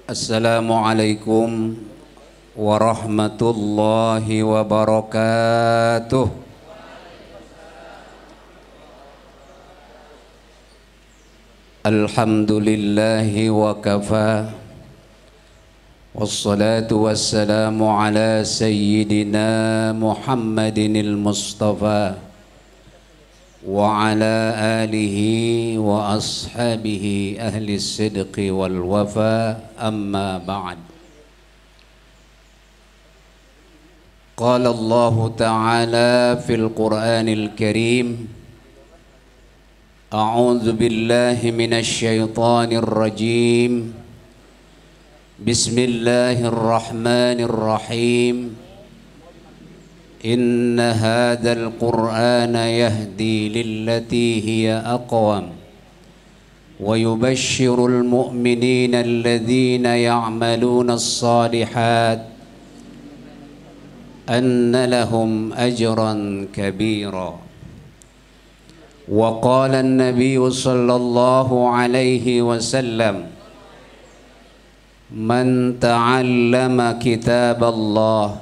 Assalamualaikum warahmatullahi wabarakatuh. Alhamdulillahi wa kafa, wassalatu wassalamu ala sayyidina Muhammadinil Mustafa wa ala alihi wa ashabihi ahli sidqi wal wafa, amma ba'd. Qala Allah ta'ala fil Qur'anil Karim, a'udzu billahi minasy syaithanir rajim. Bismillahirrahmanirrahim. Inna hadzal Qur'ana yahdi lillati hiya aqwam wa yubashshirul mu'minina alladhina ya'maluna as-salihat anna lahum ajran kabira. Wa qala an-nabiy sallallahu alaihi wasallam, man ta'allama kitab Allah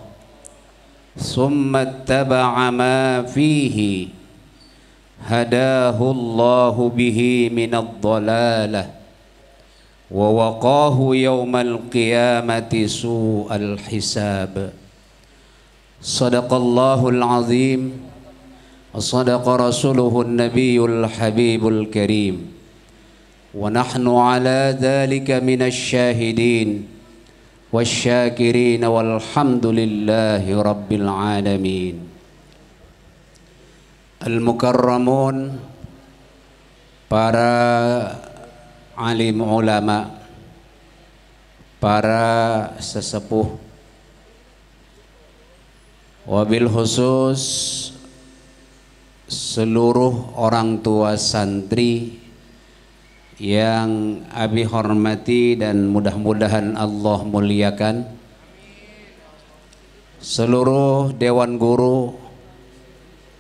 summa ittaba'a ma fihi hadahu Allahu bihi minadh dhalalah wa waqahu yawmal qiyamati su'al hisab. Sadaqallahul azim wa sadaqa rasuluhun nabiyyul habibul karim wa nahnu ala dhalika minasy syahidin wasyakirin walhamdulillahi rabbil alamin. Al-mukarramun, para alim ulama, para sesepuh, wabil khusus seluruh orang tua santri yang Abi hormati dan mudah-mudahan Allah muliakan, seluruh dewan guru,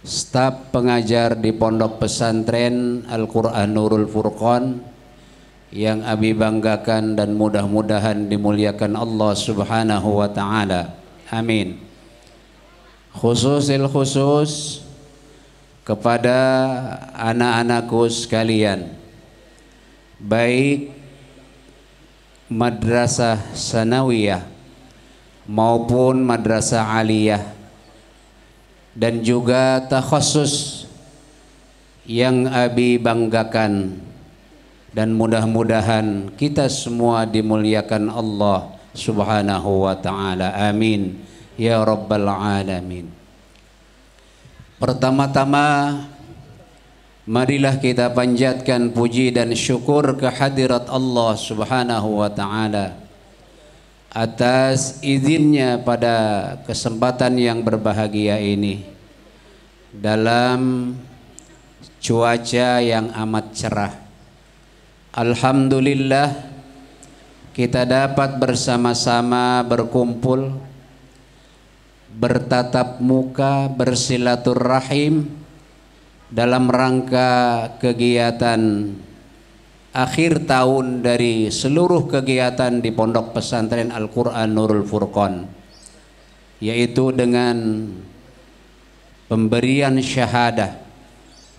staf pengajar di Pondok Pesantren Al-Quran Nurul Furqan yang Abi banggakan dan mudah-mudahan dimuliakan Allah Subhanahu wa ta'ala. Amin. Khususil khusus kepada anak-anakku sekalian, baik madrasah sanawiyah maupun madrasah aliyah, dan juga takhasus yang Abi banggakan, dan mudah-mudahan kita semua dimuliakan Allah Subhanahu wa ta'ala. Amin ya rabbal alamin. Pertama-tama, marilah kita panjatkan puji dan syukur kehadirat Allah Subhanahu wa ta'ala atas izinnya pada kesempatan yang berbahagia ini, dalam cuaca yang amat cerah. Alhamdulillah, kita dapat bersama-sama berkumpul, bertatap muka, bersilaturahim dalam rangka kegiatan akhir tahun dari seluruh kegiatan di Pondok Pesantren Al-Quran Nurul Furqan, yaitu dengan pemberian syahadah,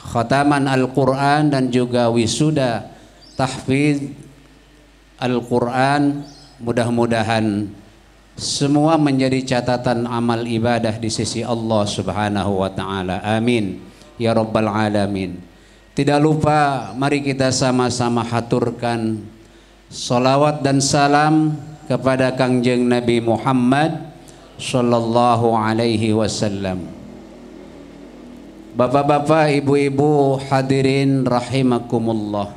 khataman Al-Quran, dan juga wisuda tahfidz Al-Quran. Mudah-mudahan semua menjadi catatan amal ibadah di sisi Allah Subhanahu wa ta'ala. Amin ya rabbal alamin. Tidak lupa, mari kita sama-sama haturkan salawat dan salam kepada Kangjeng Nabi Muhammad sallallahu alaihi wasallam. Bapak-bapak, ibu-ibu, hadirin rahimakumullah,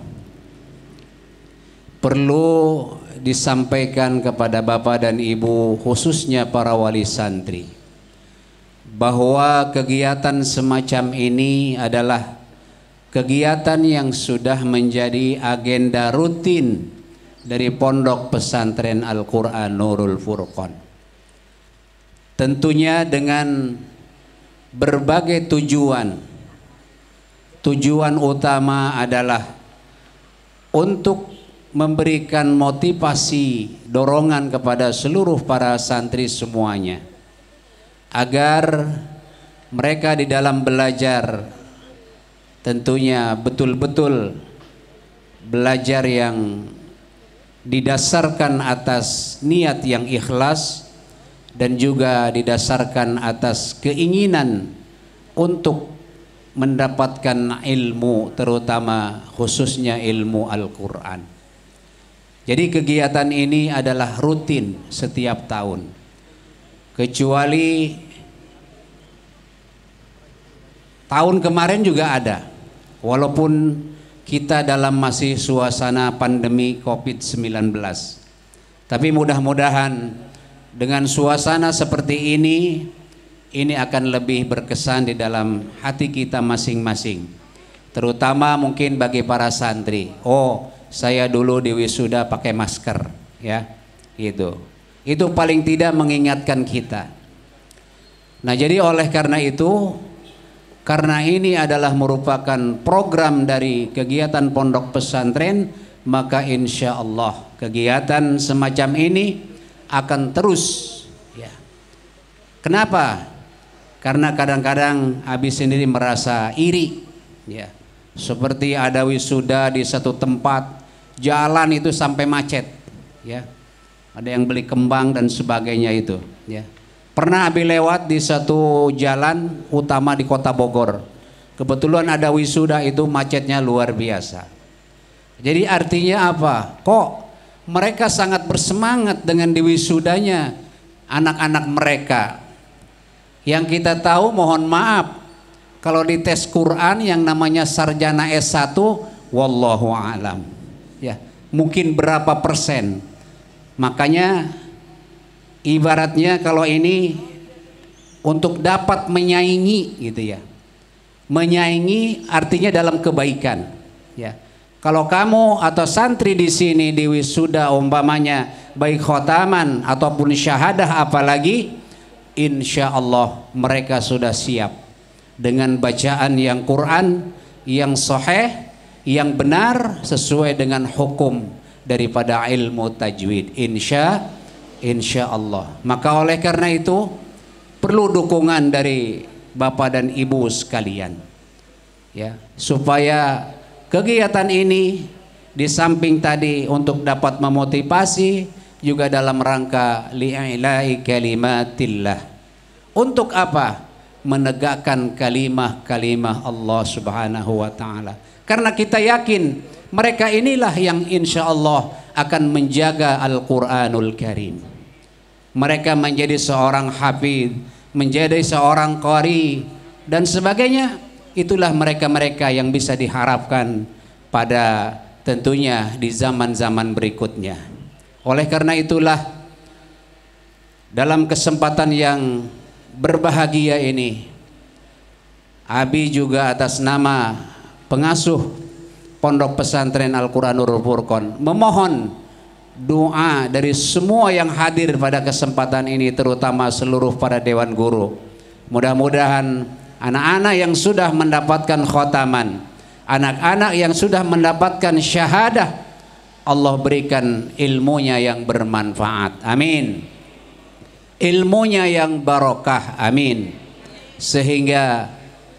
perlu disampaikan kepada bapak dan ibu, khususnya para wali santri, bahwa kegiatan semacam ini adalah kegiatan yang sudah menjadi agenda rutin dari Pondok Pesantren Al-Quran Nurul Furqan. Tentunya dengan berbagai tujuan. Tujuan utama adalah untuk memberikan motivasi, dorongan kepada seluruh para santri semuanya agar mereka di dalam belajar tentunya betul-betul belajar yang didasarkan atas niat yang ikhlas dan juga didasarkan atas keinginan untuk mendapatkan ilmu, terutama khususnya ilmu Al-Quran. Jadi kegiatan ini adalah rutin setiap tahun, kecuali tahun kemarin juga ada, walaupun kita dalam masih suasana pandemi COVID-19. Tapi mudah-mudahan dengan suasana seperti ini akan lebih berkesan di dalam hati kita masing-masing. Terutama mungkin bagi para santri. Oh, saya dulu di wisuda pakai masker, ya. Gitu. Itu paling tidak mengingatkan kita. Nah, jadi oleh karena itu, karena ini adalah merupakan program dari kegiatan pondok pesantren, maka insya Allah kegiatan semacam ini akan terus, ya. Kenapa? Karena kadang-kadang Abi sendiri merasa iri, ya. Seperti ada wisuda di satu tempat, jalan itu sampai macet, ya. Ada yang beli kembang dan sebagainya itu, ya. Pernah Abi lewat di satu jalan utama di kota Bogor. Kebetulan ada wisuda, itu macetnya luar biasa. Jadi artinya apa? Kok mereka sangat bersemangat dengan diwisudanya anak-anak mereka. Yang kita tahu, mohon maaf, kalau di tes Quran yang namanya sarjana S1, wallahu alam, ya, mungkin berapa persen. Makanya ibaratnya kalau ini untuk dapat menyaingi gitu ya. Menyaingi artinya dalam kebaikan, ya. Kalau kamu atau santri di sini di wisuda umpamanya baik khotaman ataupun syahadah apalagi, insya Allah mereka sudah siap dengan bacaan yang Quran yang sahih, yang benar sesuai dengan hukum daripada ilmu tajwid. Insya Allah. Maka oleh karena itu perlu dukungan dari Bapak dan Ibu sekalian, ya, supaya kegiatan ini di samping tadi untuk dapat memotivasi juga dalam rangka li'ila'i kalimatillah. Untuk apa? Menegakkan kalimah-kalimah Allah Subhanahu wa taala. Karena kita yakin mereka inilah yang insya Allah akan menjaga Al-Quranul Karim. Mereka menjadi seorang hafidh, menjadi seorang qari dan sebagainya. Itulah mereka-mereka yang bisa diharapkan pada tentunya di zaman-zaman berikutnya. Oleh karena itulah dalam kesempatan yang berbahagia ini, Abi juga atas nama pengasuh Pondok Pesantren Al-Quranul Furqan memohon doa dari semua yang hadir pada kesempatan ini, terutama seluruh para dewan guru. Mudah-mudahan anak-anak yang sudah mendapatkan khotaman, anak-anak yang sudah mendapatkan syahadah, Allah berikan ilmunya yang bermanfaat, amin. Ilmunya yang barokah, amin. Sehingga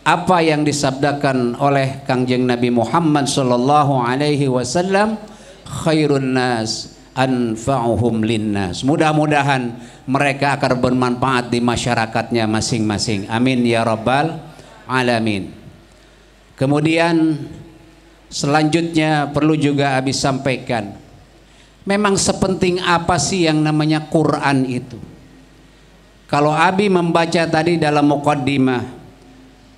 apa yang disabdakan oleh Kangjeng Nabi Muhammad sallallahu alaihi wasallam, khairun nas anfa'uhum linnas. Mudah-mudahan mereka akan bermanfaat di masyarakatnya masing-masing. Amin ya rabbal alamin. Kemudian selanjutnya perlu juga Abi sampaikan, memang sepenting apa sih yang namanya Quran itu? Kalau Abi membaca tadi dalam muqaddimah,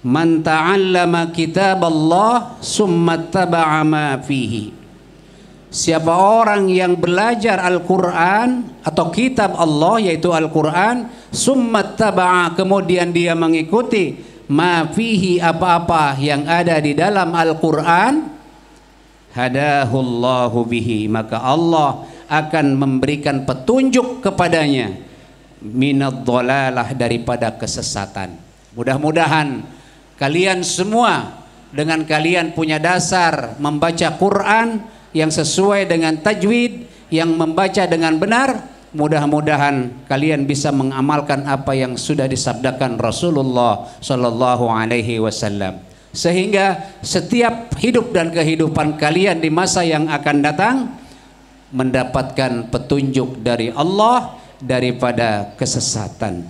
man ta'allama kitab Allah summa taba'a ma fihi. Siapa orang yang belajar Al-Quran atau kitab Allah yaitu Al-Quran, summa taba'a, kemudian dia mengikuti ma fihi, apa-apa yang ada di dalam Al-Quran, hadahullahu bihi, maka Allah akan memberikan petunjuk kepadanya minad dhalalah, daripada kesesatan. Mudah-mudahan kalian semua dengan kalian punya dasar membaca Quran, yang sesuai dengan tajwid, yang membaca dengan benar. Mudah-mudahan kalian bisa mengamalkan apa yang sudah disabdakan Rasulullah Sallallahu Alaihi Wasallam, sehingga setiap hidup dan kehidupan kalian di masa yang akan datang mendapatkan petunjuk dari Allah daripada kesesatan.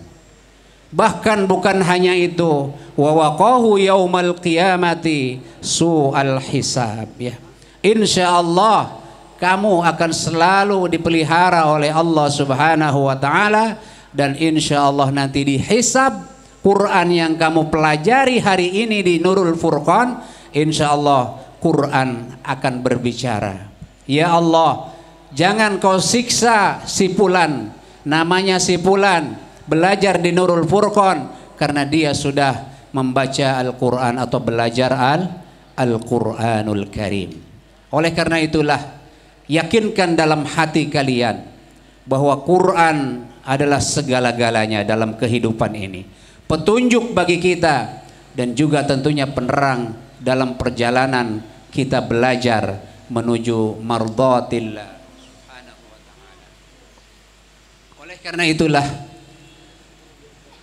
Bahkan bukan hanya itu, wa waqahu yaumal qiyamati su'al hisab, ya. Insyaallah kamu akan selalu dipelihara oleh Allah Subhanahu wa taala, dan insyaallah nanti dihisab Quran yang kamu pelajari hari ini di Nurul Furqan. Insyaallah Quran akan berbicara, ya Allah, jangan kau siksa si fulan, namanya si fulan belajar di Nurul Furqan karena dia sudah membaca Al-Quran atau belajar Al-Quranul Karim. Oleh karena itulah, yakinkan dalam hati kalian bahwa Quran adalah segala-galanya dalam kehidupan ini, petunjuk bagi kita, dan juga tentunya penerang dalam perjalanan kita belajar menuju mardhatillah subhanahu wa ta'ala. Oleh karena itulah,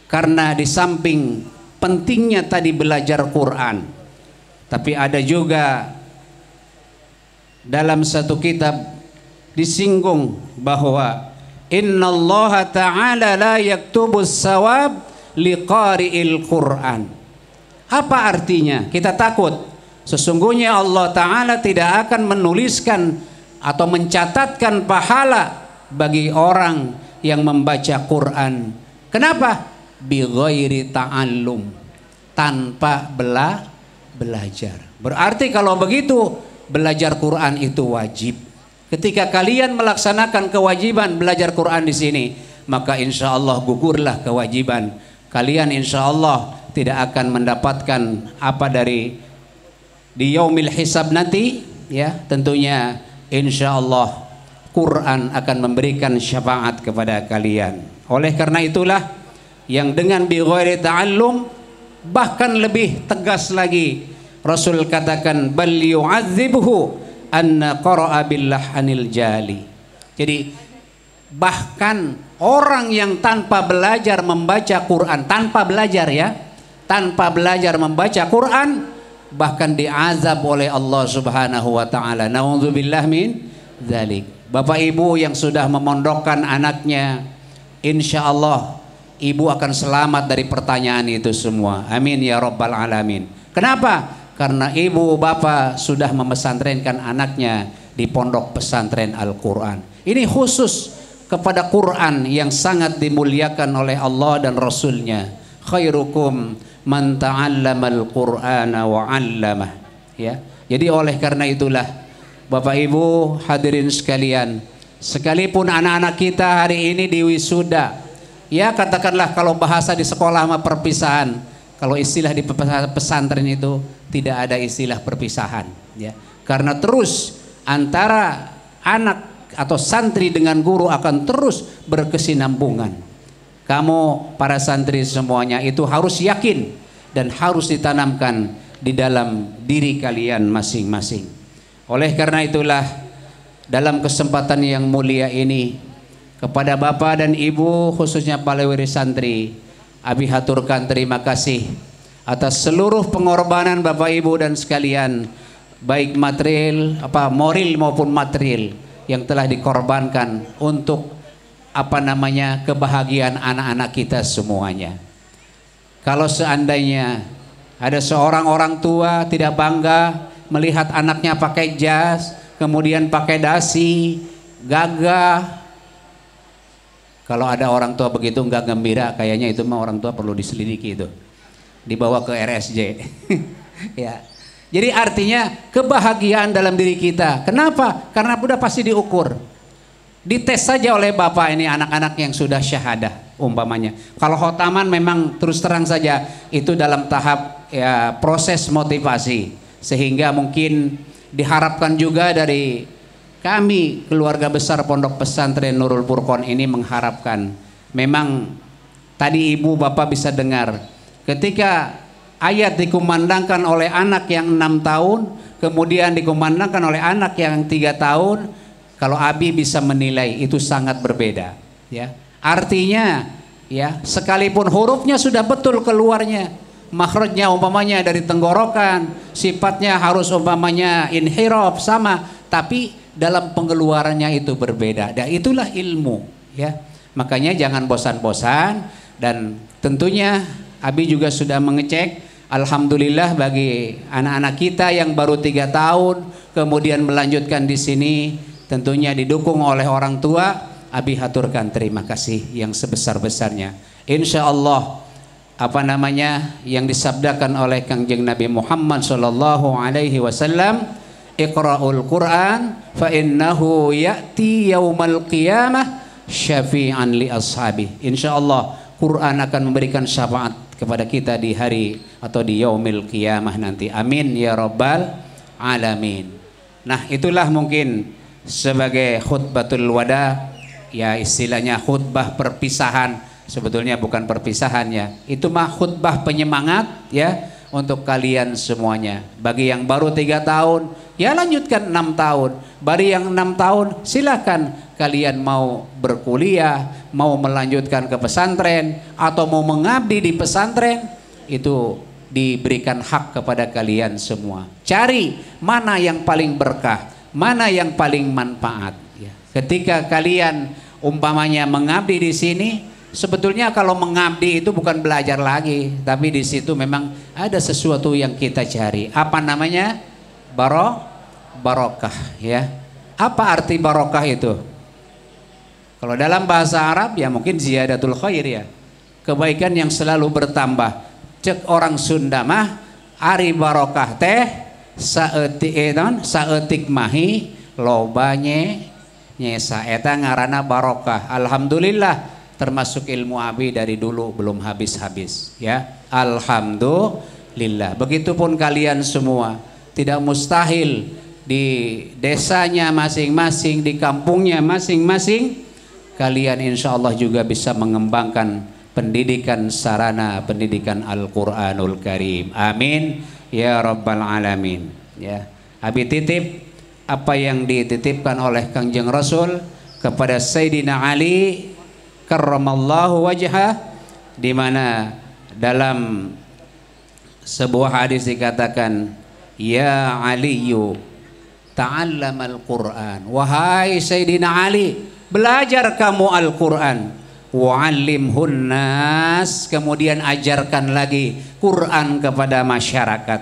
karena di samping pentingnya tadi belajar Quran, tapi ada juga dalam satu kitab disinggung bahwa innallaha ta'ala la yaktubus sawab liqari'il Quran. Apa artinya? Kita takut sesungguhnya Allah Ta'ala tidak akan menuliskan atau mencatatkan pahala bagi orang yang membaca Quran. Kenapa? Bighairi ta'allum, tanpa belajar. Berarti kalau begitu belajar Quran itu wajib. Ketika kalian melaksanakan kewajiban belajar Quran di sini, maka insya Allah gugurlah kewajiban kalian. Insya Allah tidak akan mendapatkan apa dari di yaumil hisab nanti, ya. Tentunya insya Allah Quran akan memberikan syafaat kepada kalian. Oleh karena itulah yang dengan bi ghairi ta'allum, bahkan lebih tegas lagi Rasul katakan bal yu'adzibhu anna qara'a billah anil jali. Jadi bahkan orang yang tanpa belajar membaca Quran, tanpa belajar, ya, tanpa belajar membaca Quran, bahkan diazab oleh Allah Subhanahu wa taala. Nauzubillah min dzalik. Bapak Ibu yang sudah memondokkan anaknya, insya Allah ibu akan selamat dari pertanyaan itu semua. Amin ya rabbal alamin. Kenapa? Karena ibu bapak sudah memesantrenkan anaknya di pondok pesantren Al-Quran. Ini khusus kepada Quran yang sangat dimuliakan oleh Allah dan Rasulnya. Khairukum man ta'allamal Qur'ana wa 'allamah, ya. Jadi oleh karena itulah Bapak Ibu hadirin sekalian, sekalipun anak-anak kita hari ini di wisuda, ya katakanlah kalau bahasa di sekolah sama perpisahan, kalau istilah di pesantren itu tidak ada istilah perpisahan, ya. Karena terus antara anak atau santri dengan guru akan terus berkesinambungan. Kamu para santri semuanya itu harus yakin dan harus ditanamkan di dalam diri kalian masing-masing. Oleh karena itulah dalam kesempatan yang mulia ini, kepada Bapak dan Ibu khususnya para wiri santri, Abi haturkan terima kasih atas seluruh pengorbanan Bapak Ibu dan sekalian, baik material moral maupun material yang telah dikorbankan untuk kebahagiaan anak-anak kita semuanya. Kalau seandainya ada seorang orang tua tidak bangga melihat anaknya pakai jas, kemudian pakai dasi, gagah. Kalau ada orang tua begitu enggak gembira, kayaknya itu mah orang tua perlu diselidiki itu. Dibawa ke RSJ. Ya. Jadi artinya kebahagiaan dalam diri kita. Kenapa? Karena udah pasti diukur. Dites saja oleh Bapak ini anak-anak yang sudah syahadah umpamanya. Kalau khotaman memang terus terang saja itu dalam tahap ya proses motivasi, sehingga mungkin diharapkan juga dari kami keluarga besar Pondok Pesantren Nurul Furqan ini mengharapkan memang tadi Ibu Bapak bisa dengar ketika ayat dikumandangkan oleh anak yang 6 tahun, kemudian dikumandangkan oleh anak yang 3 tahun, kalau Abi bisa menilai itu sangat berbeda, ya. Artinya, ya, sekalipun hurufnya sudah betul keluarnya, makhrajnya umpamanya dari tenggorokan, sifatnya harus umpamanya inhiraf sama, tapi dalam pengeluarannya itu berbeda. Dan itulah ilmu, ya. Makanya jangan bosan-bosan, dan tentunya Abi juga sudah mengecek. Alhamdulillah bagi anak-anak kita yang baru 3 tahun kemudian melanjutkan di sini, tentunya didukung oleh orang tua. Abi haturkan terima kasih yang sebesar-besarnya. Insya Allah apa namanya yang disabdakan oleh Kangjeng Nabi Muhammad sallallahu alaihi wasallam, Iqra'ul Quran fa innahu ya'ti yaumal qiyamah syafi'an li ashabi. Insya Allah Quran akan memberikan syafaat kepada kita di hari atau di yaumil qiyamah nanti. Amin ya rabbal alamin. Nah, itulah mungkin sebagai khutbatul wada, ya istilahnya khutbah perpisahan. Sebetulnya bukan perpisahan, ya, itu mah khutbah penyemangat, ya, untuk kalian semuanya. Bagi yang baru 3 tahun, ya lanjutkan 6 tahun. Bagi yang 6 tahun, silakan kalian mau berkuliah, mau melanjutkan ke pesantren, atau mau mengabdi di pesantren, itu diberikan hak kepada kalian semua. Cari mana yang paling berkah, mana yang paling manfaat, ya. Ketika kalian umpamanya mengabdi di sini, sebetulnya kalau mengabdi itu bukan belajar lagi, tapi di situ memang ada sesuatu yang kita cari. Apa namanya? Barokah, ya. Apa arti barokah itu? Kalau dalam bahasa Arab, ya mungkin ziyadatul khair, ya, kebaikan yang selalu bertambah. Cek orang Sunda mah ari barokah teh saeutik mahi lobanye nyesa eta ngaranna barokah. Alhamdulillah termasuk ilmu Abi dari dulu belum habis-habis, ya. Alhamdulillah. Begitupun kalian semua, tidak mustahil di desanya masing-masing, di kampungnya masing-masing, kalian insya Allah juga bisa mengembangkan pendidikan sarana pendidikan Al-Quranul Karim. Amin ya rabbal alamin, ya. Abi titip apa yang dititipkan oleh Kangjeng Rasul kepada Sayyidina Ali karramallahu wajhah, di mana dalam sebuah hadis dikatakan, ya Aliyu ta'allamal Quran, wahai Sayyidina Ali, belajar kamu Al-Quran, wa'allimhun nas, kemudian ajarkan lagi Quran kepada masyarakat,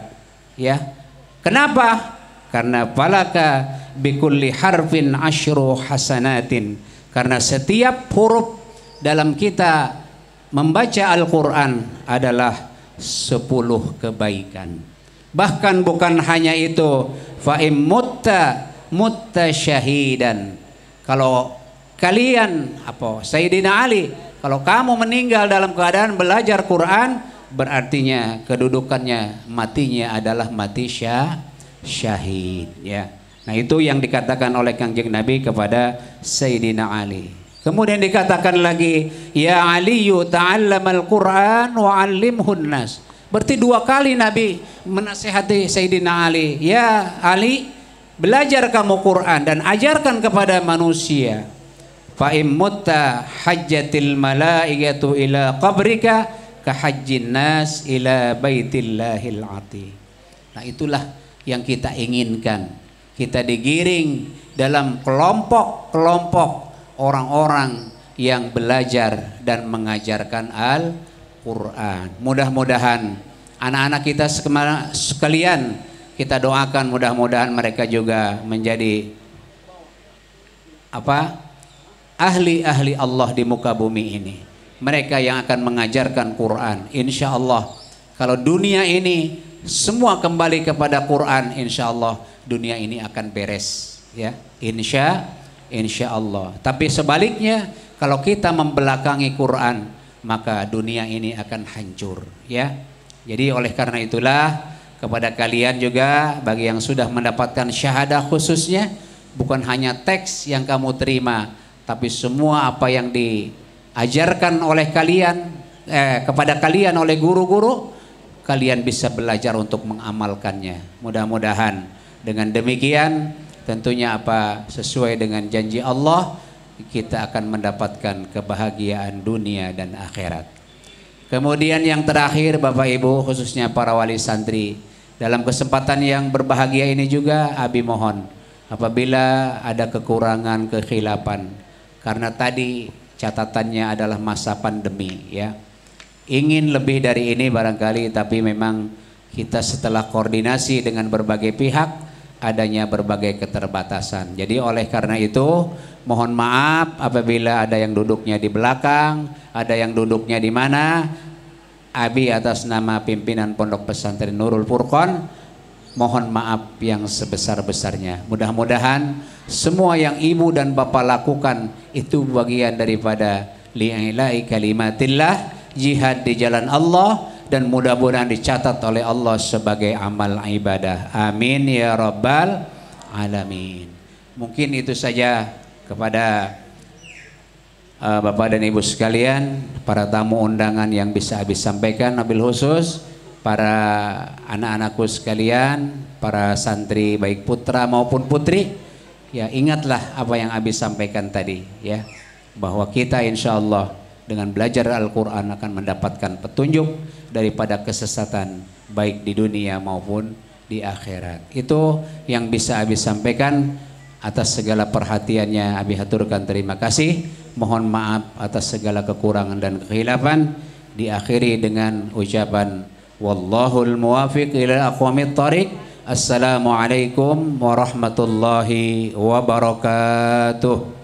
ya. Kenapa? Karena falaka bikulli harfin asyru hasanatin, karena setiap huruf dalam kita membaca Al-Quran adalah 10 kebaikan. Bahkan bukan hanya itu, fa'im mutta syahidan, kalau kalian Sayyidina Ali, kalau kamu meninggal dalam keadaan belajar Quran, berartinya kedudukannya matinya adalah mati syahid, ya. Nah, itu yang dikatakan oleh Kangjeng Nabi kepada Sayyidina Ali. Kemudian dikatakan lagi, ya Aliyu ta'allamal Quran wa 'allimhun nas. Berarti 2 kali Nabi menasihati Sayyidina Ali, ya Ali, belajar kamu Quran dan ajarkan kepada manusia. Fa immutta hajjatil malaikatu ila qabrika ka hajjin nas ila baitillahil atiq. Nah, itulah yang kita inginkan. Kita digiring dalam kelompok-kelompok orang-orang yang belajar dan mengajarkan Al-Quran. Mudah-mudahan anak-anak kita sekalian, kita doakan mudah-mudahan mereka juga menjadi ahli-ahli Allah di muka bumi ini. Mereka yang akan mengajarkan Quran. Insya Allah kalau dunia ini semua kembali kepada Quran, insya Allah dunia ini akan beres, ya. Insya Allah. Tapi sebaliknya, kalau kita membelakangi Quran, maka dunia ini akan hancur, ya. Jadi oleh karena itulah kepada kalian juga, bagi yang sudah mendapatkan syahadah khususnya, bukan hanya teks yang kamu terima, tapi semua apa yang diajarkan oleh kalian kepada kalian oleh guru-guru, kalian bisa belajar untuk mengamalkannya. Mudah-mudahan dengan demikian tentunya apa sesuai dengan janji Allah, kita akan mendapatkan kebahagiaan dunia dan akhirat. Kemudian yang terakhir Bapak Ibu, khususnya para wali santri, dalam kesempatan yang berbahagia ini juga Abi mohon apabila ada kekurangan, kekhilafan, karena tadi catatannya adalah masa pandemi ya. Ingin lebih dari ini barangkali, tapi memang kita setelah koordinasi dengan berbagai pihak adanya berbagai keterbatasan. Jadi oleh karena itu mohon maaf apabila ada yang duduknya di belakang, ada yang duduknya di mana. Abi atas nama pimpinan Pondok Pesantren Nurul Furqan mohon maaf yang sebesar-besarnya. Mudah-mudahan semua yang ibu dan bapak lakukan itu bagian daripada li'ila'i kalimatillah, jihad di jalan Allah, dan mudah-mudahan dicatat oleh Allah sebagai amal ibadah. Amin ya rabbal alamin. Mungkin itu saja kepada Bapak dan Ibu sekalian, para tamu undangan yang bisa Abi sampaikan, wabil khusus para anak-anakku sekalian, para santri baik putra maupun putri, ya ingatlah apa yang Abi sampaikan tadi ya, bahwa kita insya Allah dengan belajar Al-Quran akan mendapatkan petunjuk daripada kesesatan baik di dunia maupun di akhirat. Itu yang bisa Abi sampaikan. Atas segala perhatiannya Abi haturkan terima kasih. Mohon maaf atas segala kekurangan dan kekhilafan. Diakhiri dengan ucapan wallahul muwafiq ila aqwamit thariq. Assalamualaikum warahmatullahi wabarakatuh.